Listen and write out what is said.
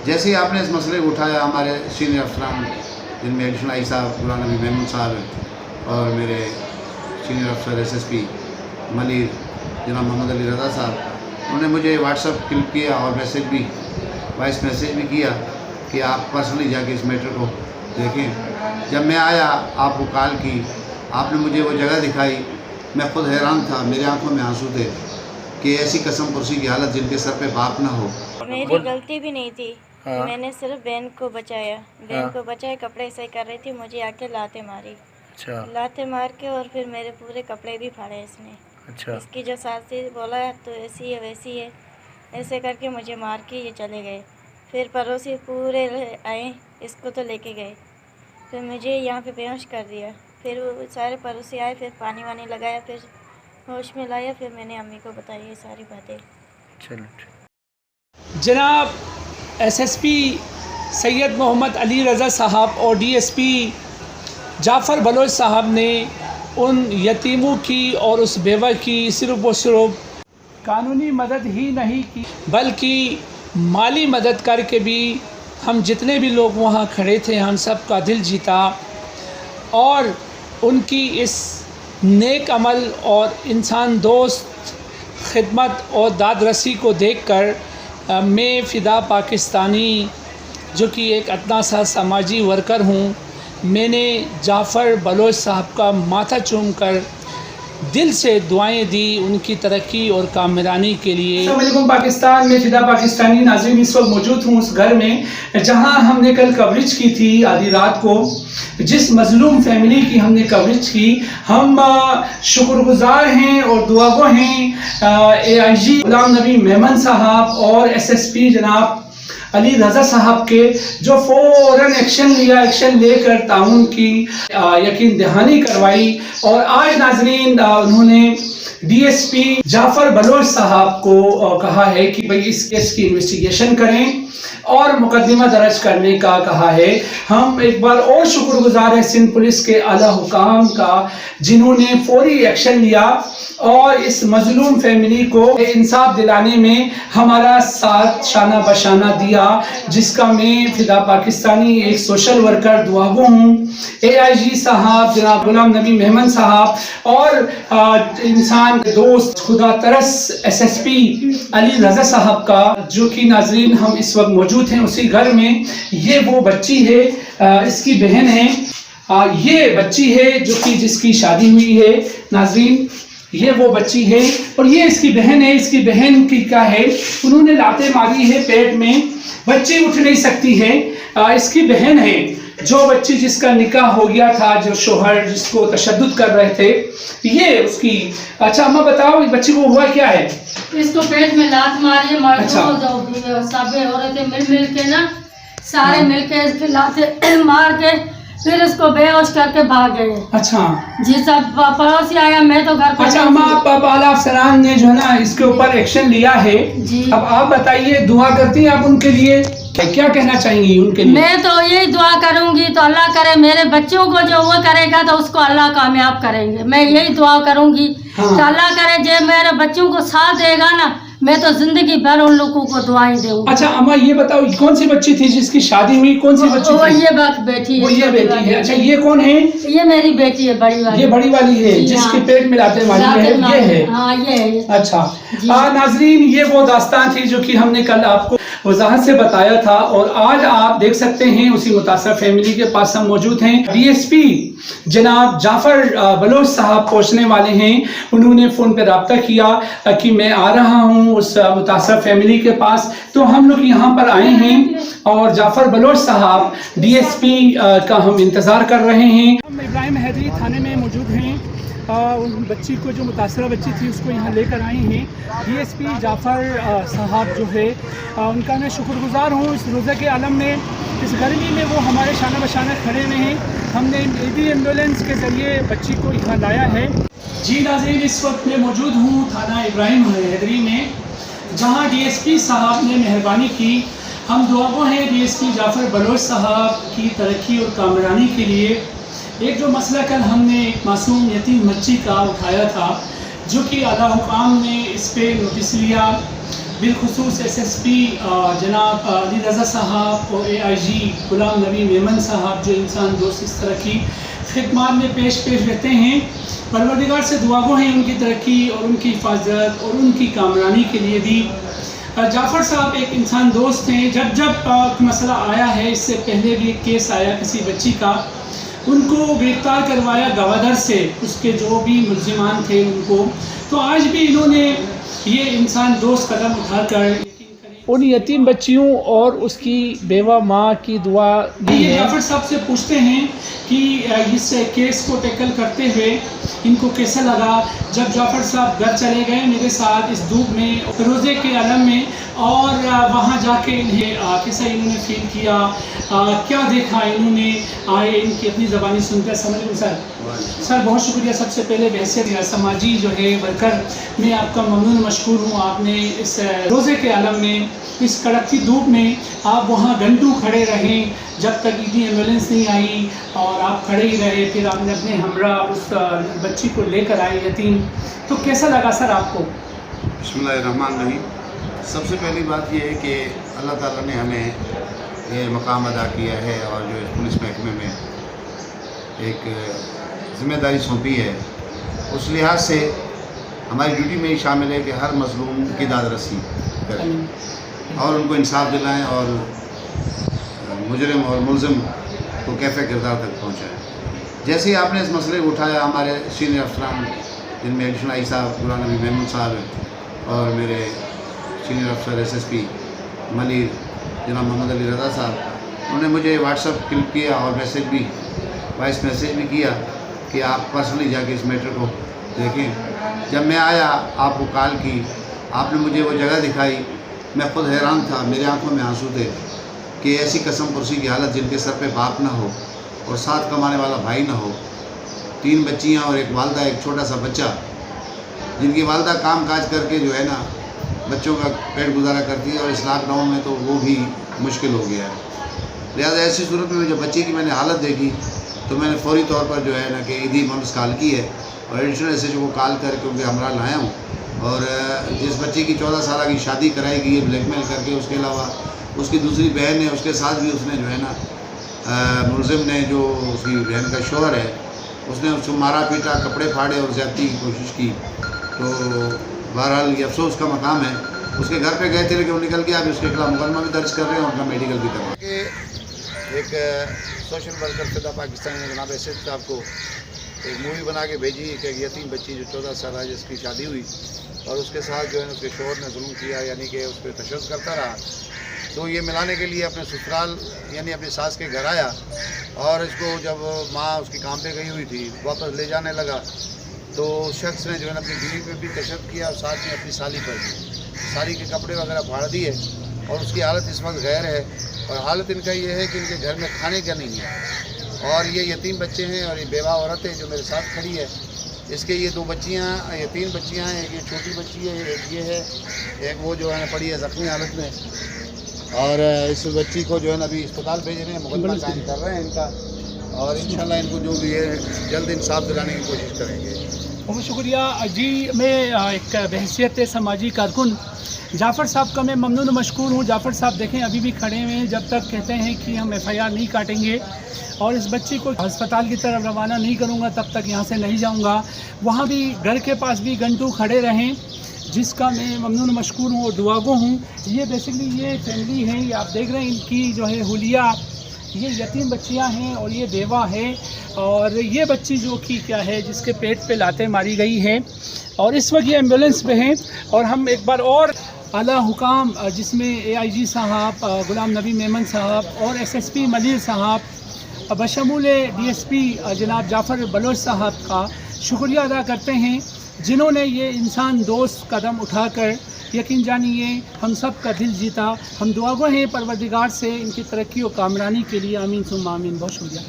جیسے ہی آپ نے اس مسئلے کو اٹھایا، ہمارے سینئر افسران جن میں ایڈیشنل آئی صاحب، غلام نبی محمود صاحب، اور میرے سینئر افسر SSP ملیر جناب محمد علی رضا صاحب، انہوں نے مجھے واٹس ایپ کلپ کیا اور میسیج بھی، وائس میسیج بھی کیا کہ آپ پرسنلی جا کے اس میٹر کو دیکھیں۔ جب میں آیا، آپ کو کال کی، آپ نے مجھے وہ جگہ دکھائی، میں خود حیران تھا، میرے آنکھوں میں آنسو تھے کہ ایسی قسم پرسی کی حالت جن کے سر پہ باپ نہ ہو۔ میری غلطی بھی نہیں تھی، میں نے صرف بہن کو بچایا، کپڑے صحیح کر رہی تھی، مجھے آ کے لاتے ماری، لاتے مار کے اور پھر میرے پورے کپڑے بھی پھاڑے اس نے۔ اس کی جو ساس تھی بولا تو ایسی ہے ویسی ہے، ایسے کر کے مجھے مار کے یہ چلے گئے۔ پھر پڑوسی پورے آئے، اس کو تو لے کے گئے، پھر مجھے یہاں پہ بے ہوش کر دیا۔ پھر وہ سارے پڑوسی آئے، پھر پانی وانی لگایا، پھر ہوش میں لایا، پھر میں نے امی کو بتائی یہ ساری باتیں۔ جناب SSP سید محمد علی رضا صاحب اور DSP جعفر بلوچ صاحب نے ان یتیموں کی اور اس بیوہ کی صرف و صرف قانونی مدد ہی نہیں کی، بلکہ مالی مدد کر کے بھی ہم جتنے بھی لوگ وہاں کھڑے تھے ہم سب کا دل جیتا، اور ان کی اس نیک عمل اور انسان دوست خدمت اور داد رسی کو دیکھ کر میں فدا پاکستانی جو کہ ایک اتنا سا سماجی ورکر ہوں، میں نے جعفر بلوچ صاحب کا ماتھا چوم کر دل سے دعائیں دی ان کی ترقی اور کامرانی کے لیے۔ السلام علیکم پاکستان، میں فدا پاکستانی ناظرین اس وقت موجود ہوں اس گھر میں جہاں ہم نے کل کوریج کی تھی آدھی رات کو، جس مظلوم فیملی کی ہم نے کوریج کی۔ ہم شکر گزار ہیں اور دعا گو ہیں AIG غلام نبی محمد صاحب اور SSP جناب علی رضا صاحب کے، جو فوراً ایکشن لے کر تعاون کی یقین دہانی کروائی، اور آج ناظرین انہوں نے DSP جعفر بلوچ صاحب کو کہا ہے کہ بھئی اس کیس کی انویسٹیگیشن کریں اور مقدمہ درج کرنے کا کہا ہے۔ ہم ایک بار اور شکر گزار ہیں سندھ پولیس کے اعلیٰ حکام کا، جنہوں نے فوری ایکشن لیا اور اس مظلوم فیملی کو انصاف دلانے میں ہمارا ساتھ شانہ بشانہ دیا، جس کا میں فدا پاکستانی ایک سوشل ورکر دعا گو ہوں۔ AIG صاحب جناب غلام نبی محمد صاحب اور انسان دوست خدا ترس SSP علی رضا صاحب کا، جو کہ ناظرین ہم اس وقت موجود ہیں اسی گھر میں۔ یہ وہ بچی ہے، اس کی بہن ہے، یہ بچی ہے جو کہ جس کی شادی ہوئی ہے ناظرین، یہ وہ بچی ہے، اور یہ اس کی بہن ہے۔ اس کی بہن کی کیا ہے، انہوں نے لاتے ماری ہے پیٹ میں، بچی اٹھ نہیں سکتی ہے۔ اس کی بہن ہے جو بچی جس کا نکاح ہو گیا تھا، جو شوہر جس کو تشدد کر رہے تھے، یہ اس کی۔ اچھا اماں بتاؤ اس بچی کو ہوا کیا ہے؟ اس کو پیٹ میں لات ماری، سب عورتیں مل کے نا، سارے مل کے اس کے لاتے مار کے پھر اس کو بے ہوش کر کے بھاگ گئے۔ اچھا جی سب پڑوسی آیا، میں تو گھر پر۔ اچھا اماں اعلیٰ افسران نے جو ہے نا اس کے اوپر ایکشن لیا ہے، اب آپ بتائیے دعا کرتی ہیں آپ ان کے لیے، کیا کہنا چاہیں گی ان کے لیے؟ میں تو یہی دعا کروں گی تو اللہ کرے میرے بچوں کو جو وہ کرے گا تو اس کو اللہ کامیاب کریں گے، میں یہی دعا کروں گی کہ اللہ کرے جو میرے بچوں کو ساتھ دے گا نا، میں تو زندگی بھر ان لوگوں کو دعائیں دوں گی۔ اچھا اماں یہ بتاؤ کون سی بچی تھی جس کی شادی ہوئی، کون سی بچی وہ تھی؟ یہ بیٹی ہے، وہ یہ بیٹی ہے۔ اچھا یہ کون ہے؟ یہ میری بیٹی ہے، بڑی والی۔ یہ بڑی والی ہے جس کے پیٹ میں لاتے ماری ہے، یہ ہے؟ ہاں یہ ہے۔ اچھا ناظرین یہ وہ داستان تھی جو کہ ہم نے کل آپ کو وضاحت سے بتایا تھا، اور آج آپ دیکھ سکتے ہیں اسی متاثرہ فیملی کے پاس ہم موجود ہیں۔ DSP جناب جعفر بلوچ صاحب پہنچنے والے ہیں، انہوں نے فون پہ رابطہ کیا کہ میں آ رہا ہوں اس متاثرہ فیملی کے پاس، تو ہم لوگ یہاں پر آئے ہیں اور جعفر بلوچ صاحب DSP کا ہم انتظار کر رہے ہیں۔ ہم ابراہیم حیدری تھانے میں موجود ہیں، بچی کو جو متاثرہ بچی تھی اس کو یہاں لے کر آئے ہیں۔ DSP جعفر صاحب جو ہے ان کا میں شکر گزار ہوں، اس روزہ کے عالم میں، اس گرمی میں وہ ہمارے شانہ بشانہ کھڑے ہوئے ہیں۔ ہم نے AD ایمبولینس کے ذریعے بچی کو یہاں لایا ہے۔ جی ناظرین اس وقت میں موجود ہوں تھانہ ابراہیم حیدری میں، جہاں DSP صاحب نے مہربانی کی، ہم دعا گو ہیں DSP جعفر بلوچ صاحب کی ترقی اور کامرانی کے لیے۔ ایک جو مسئلہ کل ہم نے ایک معصوم یتیم بچی کا اٹھایا تھا، جو کہ اعلیٰ حکام نے اس پہ نوٹس لیا بالخصوص SSP جناب علی رضا صاحب اور AIG غلام نبی میمن صاحب جو انسان دوست اس طرح کی خدمات میں پیش رہتے ہیں. پروردگار سے دعا گو ہیں ان کی ترقی اور ان کی حفاظت اور ان کی کامرانی کے لیے بھی. جعفر صاحب ایک انسان دوست ہیں. جب مسئلہ آیا ہے، اس سے پہلے بھی ایک کیس آیا کسی بچی کا، ان کو گرفتار کروایا گوادر سے، اس کے جو بھی ملزمان تھے ان کو. تو آج بھی انہوں نے یہ انسان دوست قدم اٹھا کر ان یتیم بچیوں اور اس کی بیوہ ماں کی دعا دی ہے. جعفر صاحب سے پوچھتے ہیں کہ اس کیس کو ٹیکل کرتے ہوئے ان کو کیسا لگا جب جعفر صاحب گھر چلے گئے میرے ساتھ اس دھوپ میں، روزے کے عالم میں، اور وہاں جا کے انہیں کیسا انہوں نے فیل کیا، کیا دیکھا انہوں نے. آئے ان کی اپنی زبانی سنتے ہیں. السلام علیکم سر. بہت شکریہ. سب سے پہلے بحیثیت سماجی جو ہے ورکر میں آپ کا ممنون مشکور ہوں. آپ نے اس روزے کے عالم میں، اس کڑکتی دھوپ میں آپ وہاں گھنٹوں کھڑے رہیں جب تک اتنی ایمبولینس نہیں آئی، اور آپ کھڑے ہی رہے. پھر آپ نے اپنے ہمراہ اس بچی کو لے کر آئے یتیم. تو کیسا لگا سر آپ کو؟ بسم اللہ الرحمن الرحیم. سب سے پہلی بات یہ ہے کہ اللہ تعالیٰ نے ہمیں یہ مقام ادا کیا ہے، اور جو پولیس محکمے میں ایک ذمہ داری سونپی ہے، اس لحاظ سے ہماری ڈیوٹی میں ہی شامل ہے کہ ہر مظلوم کی داد رسی کریں اور ان کو انصاف دلائیں اور مجرم اور ملزم کو کیفے کردار تک پہنچائیں. جیسے ہی آپ نے اس مسئلے کو اٹھایا، ہمارے سینئر افسران جن میں ایڈیشنل آئی صاحب غلام نبی میمن صاحب اور میرے سینئر افسر SSP ملیر جناب محمد علی رضا صاحب، انہوں نے مجھے واٹس ایپ کلپ کیا اور میسیج بھی، وائس میسیج بھی کیا کہ آپ پرسنلی جا کے اس میٹر کو دیکھیں. جب میں آیا، آپ کو کال کی، آپ نے مجھے وہ جگہ دکھائی. میں خود حیران تھا، میرے آنکھوں میں آنسو تھے کہ ایسی قسم پرسی کی حالت، جن کے سر پہ باپ نہ ہو اور ساتھ کمانے والا بھائی نہ ہو، 3 بچیاں اور ایک والدہ، ایک چھوٹا سا بچہ، جن کی والدہ کام کاج کر کے جو ہے نا بچوں کا پیٹ گزارا کرتی ہے، اور اس لاک ڈاؤن میں تو وہ بھی مشکل ہو گیا ہے. لہٰذا ایسی صورت میں جب بچے کی میں نے حالت دیکھی تو میں نے فوری طور پر جو ہے نا کہ ایدھی ممس کال کی ہے اور ایڈیشنل SHO کو کال کر کے ان کے ہمراہ لایا ہوں. اور جس بچے کی 14 سالہ کی شادی کرائی گئی ہے بلیک میل کر کے، اس کے علاوہ اس کی دوسری بہن ہے، اس کے ساتھ بھی اس نے جو ہے نا ملزم نے، جو اس کی بہن کا شوہر ہے، اس نے اس کو مارا پیٹا، کپڑے پھاڑے اور زیادتی کی کوشش کی. تو بہرحال یہ افسوس کا مقام ہے. اس کے گھر پہ گئے تھے لیکن وہ نکل کے اب اس کے خلاف مقدمہ بھی درج کر رہے ہیں اور ان کا میڈیکل بھی کر رہے ہیں. کہ ایک سوشل ورکر فدا پاکستان نے جناب SHO صاحب کو ایک مووی بنا کے بھیجی کہ ایک یتیم بچی جو 14 سالہ جس کی شادی ہوئی اور اس کے ساتھ جو ہے اس کے شوہر نے ظلم کیا، یعنی کہ اس پہ تشدد کرتا رہا. تو یہ ملانے کے لیے اپنے سسرال یعنی اپنی ساس کے گھر آیا، اور اس کو جب ماں اس کی کام پہ گئی ہوئی تھی واپس لے جانے لگا تو شخص نے جو ہے نا اپنی بیوی پہ بھی تشدد کیا اور ساتھ میں اپنی سالی پر بھی. سالی کے کپڑے وغیرہ پھاڑ دیے اور اس کی حالت اس وقت غیر ہے. اور حالت ان کا یہ ہے کہ ان کے گھر میں کھانے کا نہیں ہے، اور یہ یتیم بچے ہیں اور یہ بیوہ عورت ہے جو میرے ساتھ کھڑی ہے. اس کے یہ 2 بچیاں، یہ 3 بچیاں ہیں. ایک یہ چھوٹی بچی ہے، ایک یہ ہے، ایک وہ جو ہے پڑی ہے زخمی حالت میں. اور اس بچی کو جو ہے نا ابھی اسپتال بھیج رہے ہیں، مقدمہ قائم کر رہے ہیں ان کا، اور انشاءاللہ ان کو جو بھی ہے جلد انصاف دلانے کی کوشش کریں گے. بہت شکریہ جی. میں ایک بحیثیت سماجی کارکن جعفر صاحب کا میں ممنون و مشکور ہوں. جعفر صاحب دیکھیں ابھی بھی کھڑے ہوئے ہیں. جب تک کہتے ہیں کہ ہم FIR نہیں کاٹیں گے اور اس بچی کو ہسپتال کی طرف روانہ نہیں کروں گا، تب تک یہاں سے نہیں جاؤں گا. وہاں بھی گھر کے پاس بھی گھنٹوں کھڑے رہیں، جس کا میں ممنون و مشکور ہوں اور دعا گو ہوں. یہ بیسکلی یہ فیملی ہے، یہ آپ دیکھ رہے ہیں ان کی جو ہے حلیہ، یہ یتیم بچیاں ہیں اور یہ بیوہ ہے. اور یہ بچی جو کہ کیا ہے جس کے پیٹ پہ لاتیں ماری گئی ہیں، اور اس وقت یہ ایمبولینس میں ہیں. اور ہم ایک بار اور اعلیٰ حکام جس میں AIG صاحب غلام نبی میمن صاحب اور SSP ملیر صاحب بشمول DSP جناب جعفر بلوچ صاحب کا شکریہ ادا کرتے ہیں، جنہوں نے یہ انسان دوست قدم اٹھا کر یقین جانیے ہم سب کا دل جیتا. ہم دعا گو ہیں پروردگار سے ان کی ترقی و کامرانی کے لیے. آمین ثم آمین. بہت شکریہ.